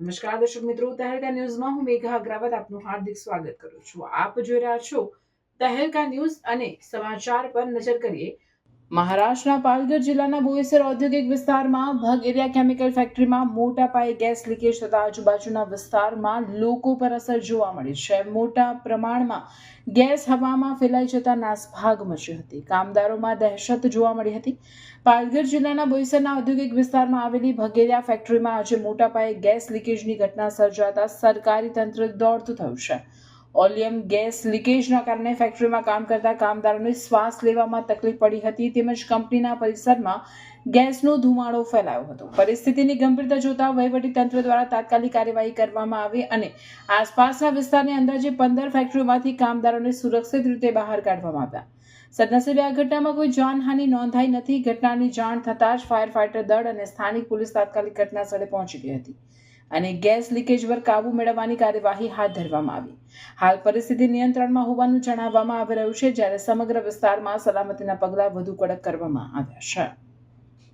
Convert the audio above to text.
નમસ્કાર દર્શક મિત્રો, તહેલકા ન્યૂઝમાં હું મેઘા અગ્રવાલ આપનું હાર્દિક સ્વાગત કરું છું. આપ જોઈ રહ્યા છો તહેલકા ન્યૂઝ અને સમાચાર પર નજર કરીએ. મહારાષ્ટ્રના પાલઘર જિલ્લાના બોઈસર ઔદ્યોગિક વિસ્તારમાં ભગેરિયા કેમિકલ ફેક્ટરીમાં મોટા પાયે ગેસ લીકેજ થતા આજુબાજુના વિસ્તારમાં લોકો પર અસર જોવા મળી છે. મોટા પ્રમાણમાં ગેસ હવામાં ફેલાઈ જતા નાસભાગ મચી હતી. કામદારોમાં દહેશત જોવા મળી હતી. પાલઘર જિલ્લાના બોઈસરના ઔદ્યોગિક વિસ્તારમાં આવેલી ભગેરિયા ફેક્ટરીમાં આજે મોટા પાયે ગેસ લીકેજની ઘટના સર્જાતા સરકારી તંત્ર દોડતું થયું છે. ઓલિયમ ગેસ લીકેજના કારણે ફેક્ટરીમાં કામ કરતા કામદારોને શ્વાસ લેવામાં તકલીફ પડી હતી, તેમજ કંપનીના પરિસરમાં ગેસનો ધુમાડો ફેલાયો હતો. પરિસ્થિતિની ગંભીરતા જોતા વહીવટી તંત્ર દ્વારા તાત્કાલિક કાર્યવાહી કરવામાં આવી અને આસપાસના વિસ્તારની અંદાજે 15 ફેક્ટરીઓમાંથી કામદારોને સુરક્ષિત રીતે બહાર કાઢવામાં આવ્યા. સદનસીબે આ ઘટનામાં કોઈ જાનહાનિ નોંધાઈ નથી. ઘટનાની જાણ થતાં જ ફાયર ફાઈટર દળ અને સ્થાનિક પોલીસ તાત્કાલિક ઘટના સ્થળે પહોંચી ગઈ હતી અને ગેસ લીકેજ પર કાબુ મેળવવાની કાર્યવાહી હાથ ધરવામાં આવી. હાલ પરિસ્થિતિ નિયંત્રણમાં હોવાનું જણાવવામાં આવી રહ્યું છે, જ્યારે સમગ્ર વિસ્તારમાં સલામતીના પગલાં વધુ કડક કરવામાં આવ્યા છે.